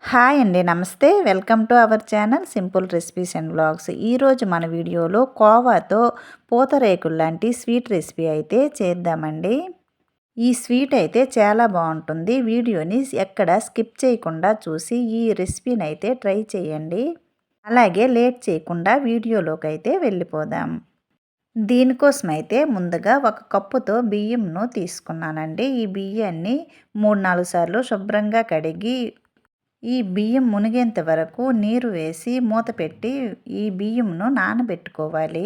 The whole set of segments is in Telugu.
హాయ్ అండి. నమస్తే. Welcome to our channel simple recipes and vlogs. ఈరోజు మన వీడియోలో కోవాతో పూతరేకులు లాంటి స్వీట్ రెసిపీ అయితే చేద్దామండి. ఈ స్వీట్ అయితే చాలా బాగుంటుంది. వీడియోని ఎక్కడ స్కిప్ చేయకుండా చూసి ఈ రెసిపీని అయితే ట్రై చేయండి. అలాగే లేట్ చేయకుండా వీడియోలోకి అయితే వెళ్ళిపోదాం. దీనికోసం అయితే ముందుగా ఒక కప్పుతో బియ్యంను తీసుకున్నానండి. ఈ బియ్యాన్ని 3-4 సార్లు శుభ్రంగా కడిగి ఈ బియ్యం మునిగేంత వరకు నీరు వేసి మూత పెట్టి ఈ బియ్యంను నానబెట్టుకోవాలి.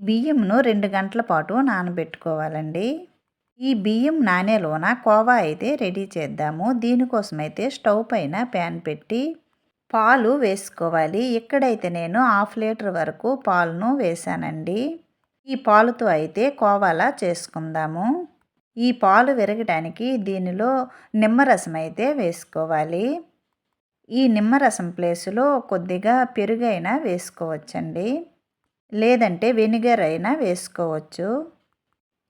బియ్యంను 2 గంటల పాటు నానబెట్టుకోవాలండి. ఈ బియ్యం నానేలోన కోవా అయితే రెడీ చేద్దాము. దీనికోసమైతే స్టవ్ పైన ప్యాన్ పెట్టి పాలు వేసుకోవాలి. ఇక్కడైతే నేను 1/2 లీటర్ వరకు పాలను వేసానండి. ఈ పాలుతో అయితే కోవాలా చేసుకుందాము. ఈ పాలు విరగడానికి దీనిలో నిమ్మరసం అయితే వేసుకోవాలి. ఈ నిమ్మరసం ప్లేసులో కొద్దిగా పెరుగైనా వేసుకోవచ్చండి, లేదంటే వెనిగర్ అయినా వేసుకోవచ్చు.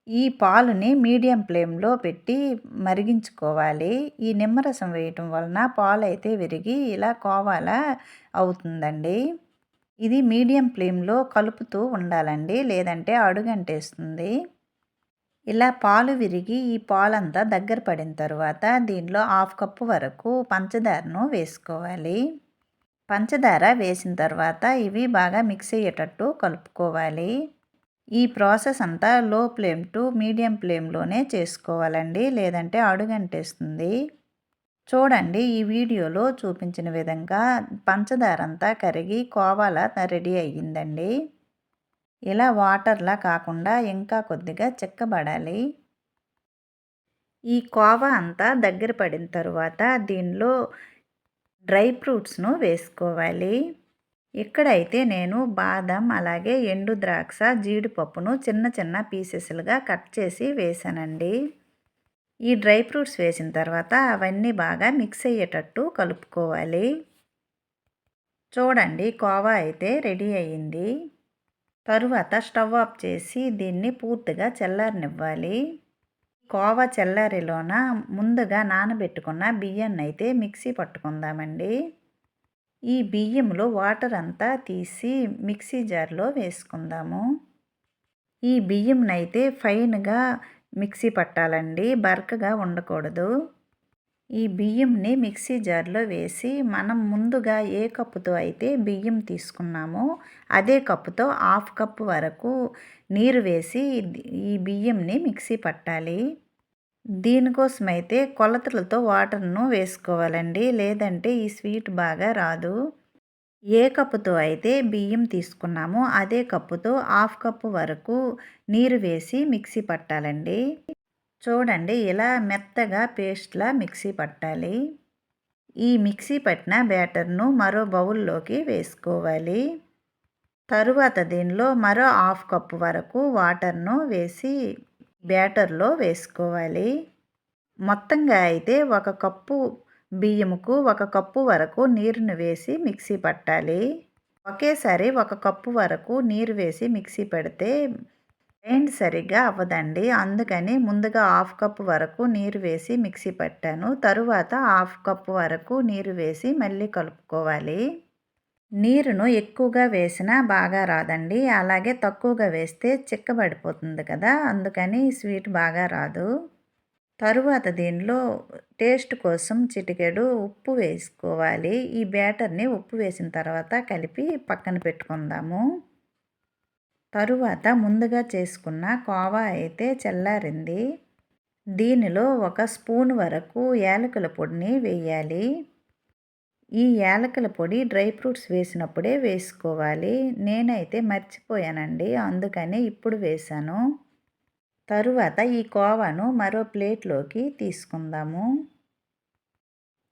ఈ పాలుని మీడియం ఫ్లేమ్లో పెట్టి మరిగించుకోవాలి. ఈ నిమ్మరసం వేయటం వలన పాలు అయితే విరిగి ఇలా కోవాలా అవుతుందండి. ఇది మీడియం ఫ్లేమ్లో కలుపుతూ ఉండాలండి, లేదంటే అడుగంటేస్తుంది. ఇలా పాలు విరిగి ఈ పాలంతా దగ్గర పడిన తర్వాత దీనిలో 1/2 కప్పు వరకు పంచదారను వేసుకోవాలి. పంచదార వేసిన తర్వాత ఇవి బాగా మిక్స్ అయ్యేటట్టు కలుపుకోవాలి. ఈ ప్రాసెస్ అంతా లో ఫ్లేమ్ టు మీడియం ఫ్లేమ్లోనే చేసుకోవాలండి, లేదంటే అడుగంటేస్తుంది. చూడండి, ఈ వీడియోలో చూపించిన విధంగా పంచదార అంతా కరిగి కోవాలా రెడీ అయ్యిందండి. ఇలా వాటర్లా కాకుండా ఇంకా కొద్దిగా చిక్కబడాలి. ఈ కోవా అంతా దగ్గర పడిన తరువాత దీనిలో డ్రై ఫ్రూట్స్ను వేసుకోవాలి. ఇక్కడైతే నేను బాదం, అలాగే ఎండు ద్రాక్ష, జీడిపప్పును చిన్న చిన్న పీసెస్లుగా కట్ చేసి వేసానండి. ఈ డ్రై ఫ్రూట్స్ వేసిన తర్వాత అవన్నీ బాగా మిక్స్ అయ్యేటట్టు కలుపుకోవాలి. చూడండి, కోవా అయితే రెడీ అయ్యింది. తరువాత స్టవ్ ఆఫ్ చేసి దీన్ని పూర్తిగా చల్లారనివ్వాలి. కోవా చల్లారిలోన ముందుగా నానబెట్టుకున్న బియ్యాన్ని అయితే మిక్సీ పట్టుకుందామండి. ఈ బియ్యంలో వాటర్ అంతా తీసి మిక్సీ జార్లో వేసుకుందాము. ఈ బియ్యంనైతే ఫైన్గా మిక్సీ పట్టాలండి, బరకగా ఉండకూడదు. ఈ బియ్యంని మిక్సీ జార్లో వేసి మనం ముందుగా ఏ కప్పుతో అయితే బియ్యం తీసుకున్నామో అదే కప్పుతో 1/2 కప్పు వరకు నీరు వేసి ఈ బియ్యంని మిక్సీ పట్టాలి. దీనికోసమైతే కొలతలతో వాటర్ను వేసుకోవాలండి, లేదంటే ఈ స్వీట్ బాగా రాదు. ఏ కప్పుతో అయితే బియ్యం తీసుకున్నామో అదే కప్పుతో 1/2 కప్పు వరకు నీరు వేసి మిక్సీ పట్టాలండి. చూడండి, ఇలా మెత్తగా పేస్ట్లా మిక్సీ పట్టాలి. ఈ మిక్సీ పట్టిన బ్యాటర్ను మరో బౌల్లోకి వేసుకోవాలి. తరువాత దీనిలో మరో 1/2 కప్పు వరకు వాటర్ను వేసి బ్యాటర్లో వేసుకోవాలి. మొత్తంగా అయితే 1 కప్పు బియ్యముకు 1 కప్పు వరకు నీరును వేసి మిక్సీ పట్టాలి. ఒకేసారి 1 కప్పు వరకు నీరు వేసి మిక్సీ పెడితే గ్రైండ్ సరిగ్గా అవ్వదండి. అందుకని ముందుగా 1/2 కప్పు వరకు నీరు వేసి మిక్సీ పట్టాను. తరువాత 1/2 కప్పు వరకు నీరు వేసి మళ్ళీ కలుపుకోవాలి. నీరును ఎక్కువగా వేసినా బాగా రాదండి, అలాగే తక్కువగా వేస్తే చిక్కబడిపోతుంది కదా, అందుకని స్వీట్ బాగా రాదు. తరువాత దీనిలో టేస్ట్ కోసం చిటికెడు ఉప్పు వేసుకోవాలి. ఈ బ్యాటర్ని ఉప్పు వేసిన తర్వాత కలిపి పక్కన పెట్టుకుందాము. తరువాత ముందుగా చేసుకున్న కోవా అయితే చల్లారింది. దీనిలో 1 స్పూన్ వరకు యాలకుల పొడిని వేయాలి. ఈ యాలకుల పొడి డ్రై ఫ్రూట్స్ వేసినప్పుడే వేసుకోవాలి. నేనైతే మర్చిపోయానండి, అందుకని ఇప్పుడు వేశాను. తరువాత ఈ కోవాను మరో ప్లేట్లోకి తీసుకుందాము.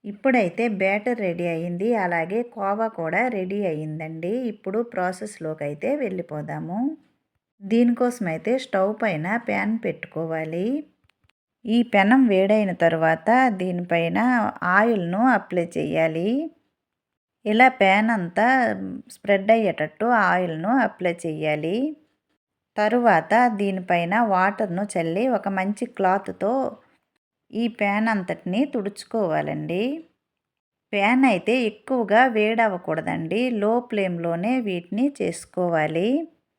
ఇప్పుడైతే బ్యాటర్ రెడీ అయింది, అలాగే కోవా కూడా రెడీ అయ్యిందండి. ఇప్పుడు ప్రాసెస్లోకి అయితే వెళ్ళిపోదాము. దీనికోసమైతే స్టవ్ పైన ప్యాన్ పెట్టుకోవాలి. ఈ పెనం వేడైన తర్వాత దీనిపైన ఆయిల్ను అప్లై చేయాలి. ఇలా ప్యాన్ అంతా స్ప్రెడ్ అయ్యేటట్టు ఆయిల్ను అప్లై చేయాలి. తరువాత దీనిపైన వాటర్ను చల్లి ఒక మంచి క్లాత్తో ఈ ప్యాన్ అంతటిని తుడుచుకోవాలండి. ప్యాన్ అయితే ఎక్కువగా వేడవ్వకూడదండి. లో ఫ్లేమ్‌లోనే వీటిని చేసుకోవాలి.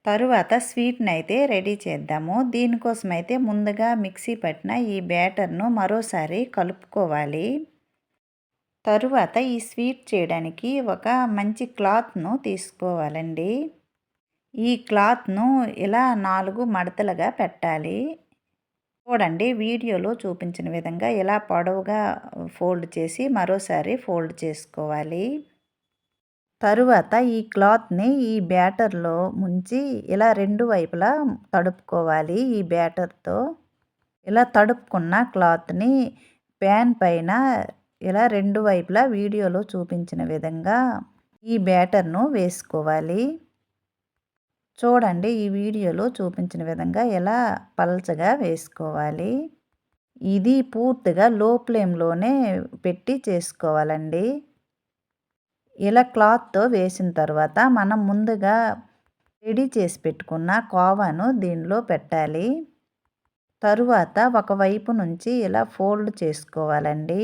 తరువాత స్వీట్‌ని అయితే రెడీ చేద్దాము. దీనికోసమైతే ముందుగా మిక్సీ పట్టిన ఈ బ్యాటర్‌ను మరోసారి కలుపుకోవాలి. తరువాత ఈ స్వీట్ చేయడానికి ఒక మంచి క్లాత్‌ను తీసుకోవాలండి. ఈ క్లాత్‌ను ఇలా 4 మడతలుగా పెట్టాలి. చూడండి వీడియోలో చూపించిన విధంగా ఇలా పొడవుగా ఫోల్డ్ చేసి మరోసారి ఫోల్డ్ చేసుకోవాలి. తరువాత ఈ క్లాత్‌ని ఈ బ్యాటర్‌లో ముంచి ఇలా 2 వైపులా తడుపుకోవాలి ఈ బ్యాటర్‌తో. ఇలా తడుపుకున్న క్లాత్‌ని ప్యాన్ పైన ఇలా 2 వైపులా వీడియోలో చూపించిన విధంగా ఈ బ్యాటర్‌ను వేసుకోవాలి. చూడండి ఈ వీడియోలో చూపించిన విధంగా ఇలా పల్చగా వేసుకోవాలి. ఇది పూర్తిగా లో ఫ్లేమ్‌లోనే పెట్టి చేసుకోవాలండి. ఇలా క్లాత్‌తో వేసిన తర్వాత మనం ముందుగా రెడీ చేసి పెట్టుకున్న కోవాను దీనిలో పెట్టాలి. తరువాత ఒకవైపు నుంచి ఇలా ఫోల్డ్ చేసుకోవాలండి.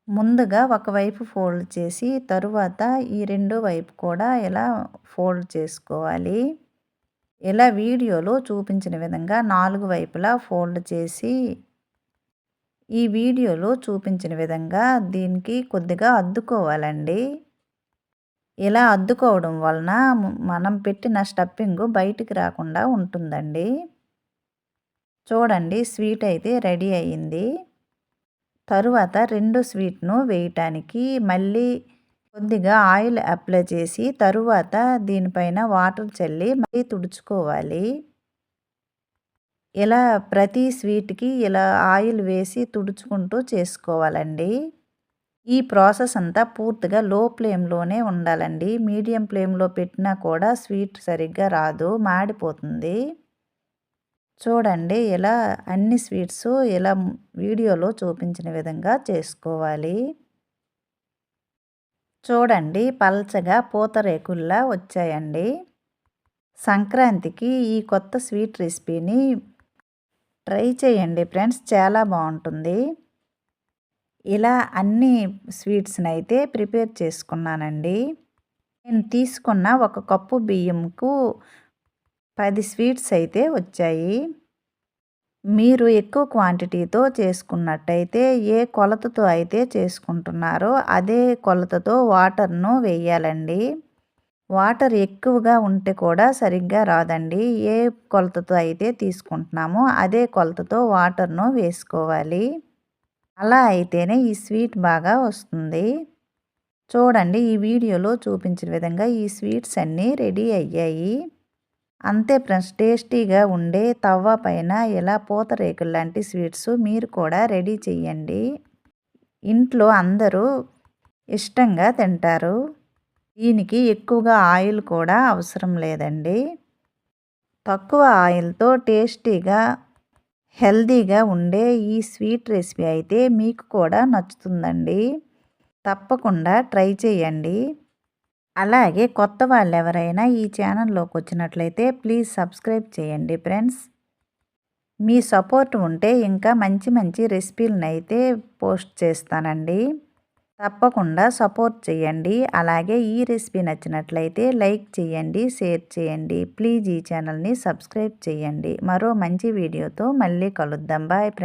ముందుగా ఒకవైపు ఫోల్డ్ చేసి తరువాత ఈ రెండో వైపు కూడా ఇలా ఫోల్డ్ చేసుకోవాలి. ఇలా వీడియోలో చూపించిన విధంగా 4 వైపులా ఫోల్డ్ చేసి ఈ వీడియోలో చూపించిన విధంగా దీనికి కొద్దిగా అద్దుకోవాలండి. ఇలా అద్దుకోవడం వలన మనం పెట్టిన స్టఫింగ్ బయటికి రాకుండా ఉంటుందండి. చూడండి స్వీట్ అయితే రెడీ అయ్యింది. తరువాత రెండు స్వీట్‌ను వేయటానికి మళ్ళీ కొద్దిగా ఆయిల్ అప్లై చేసి తరువాత దీనిపైన వాటర్ చల్లి మళ్ళీ తుడుచుకోవాలి. ఇలా ప్రతి స్వీట్‌కి ఇలా ఆయిల్ వేసి తుడుచుకుంటూ చేసుకోవాలండి. ఈ ప్రాసెస్ అంతా పూర్తిగా లో ఫ్లేమ్‌లోనే ఉండాలండి. మీడియం ఫ్లేమ్‌లో పెట్టినా కూడా స్వీట్ సరిగ్గా రాదు, మాడిపోతుంది. చూడండి ఇలా అన్ని స్వీట్స్ ఇలా వీడియోలో చూపించిన విధంగా చేసుకోవాలి. చూడండి పల్చగా పూతరేకుల్లా వచ్చాయండి. సంక్రాంతికి ఈ కొత్త స్వీట్ రెసిపీని ట్రై చేయండి ఫ్రెండ్స్, చాలా బాగుంటుంది. ఇలా అన్ని స్వీట్స్ని అయితే ప్రిపేర్ చేసుకున్నానండి. నేను తీసుకున్న ఒక కప్పు బియ్యంకు 10 స్వీట్స్ అయితే వచ్చాయి. మీరు ఎక్కువ క్వాంటిటీతో చేసుకున్నట్టయితే ఏ కొలతతో అయితే చేసుకుంటున్నారో అదే కొలతతో వాటర్ను వేయాలండి. వాటర్ ఎక్కువగా ఉంటే కూడా సరిగ్గా రాదండి. ఏ కొలతతో అయితే తీసుకుంటున్నామో అదే కొలతతో వాటర్ను వేసుకోవాలి. అలా అయితేనే ఈ స్వీట్ బాగా వస్తుంది. చూడండి ఈ వీడియోలో చూపించిన విధంగా ఈ స్వీట్స్ అన్నీ రెడీ అయ్యాయి. అంతే ఫ్రెండ్స్, టేస్టీగా ఉండే తవ్వ పైన ఇలా పూతరేకులు లాంటి స్వీట్స్ మీరు కూడా రెడీ చేయండి. ఇంట్లో అందరూ ఇష్టంగా తింటారు. దీనికి ఎక్కువగా ఆయిల్ కూడా అవసరం లేదండి. తక్కువ ఆయిల్తో టేస్టీగా హెల్తీగా ఉండే ఈ స్వీట్ రెసిపీ అయితే మీకు కూడా నచ్చుతుందండి. తప్పకుండా ట్రై చేయండి. అలాగే కొత్త వాళ్ళు ఎవరైనా ఈ ఛానల్లోకి వచ్చినట్లయితే ప్లీజ్ సబ్స్క్రైబ్ చేయండి ఫ్రెండ్స్. మీ సపోర్ట్ ఉంటే ఇంకా మంచి మంచి రెసిపీలను అయితే పోస్ట్ చేస్తానండి. తప్పకుండా సపోర్ట్ చేయండి. అలాగే ఈ రెసిపీ నచ్చినట్లయితే లైక్ చేయండి, షేర్ చేయండి. ప్లీజ్ ఈ ఛానల్ని సబ్స్క్రైబ్ చేయండి. మరో మంచి వీడియోతో మళ్ళీ కలుద్దాం. Bye friends.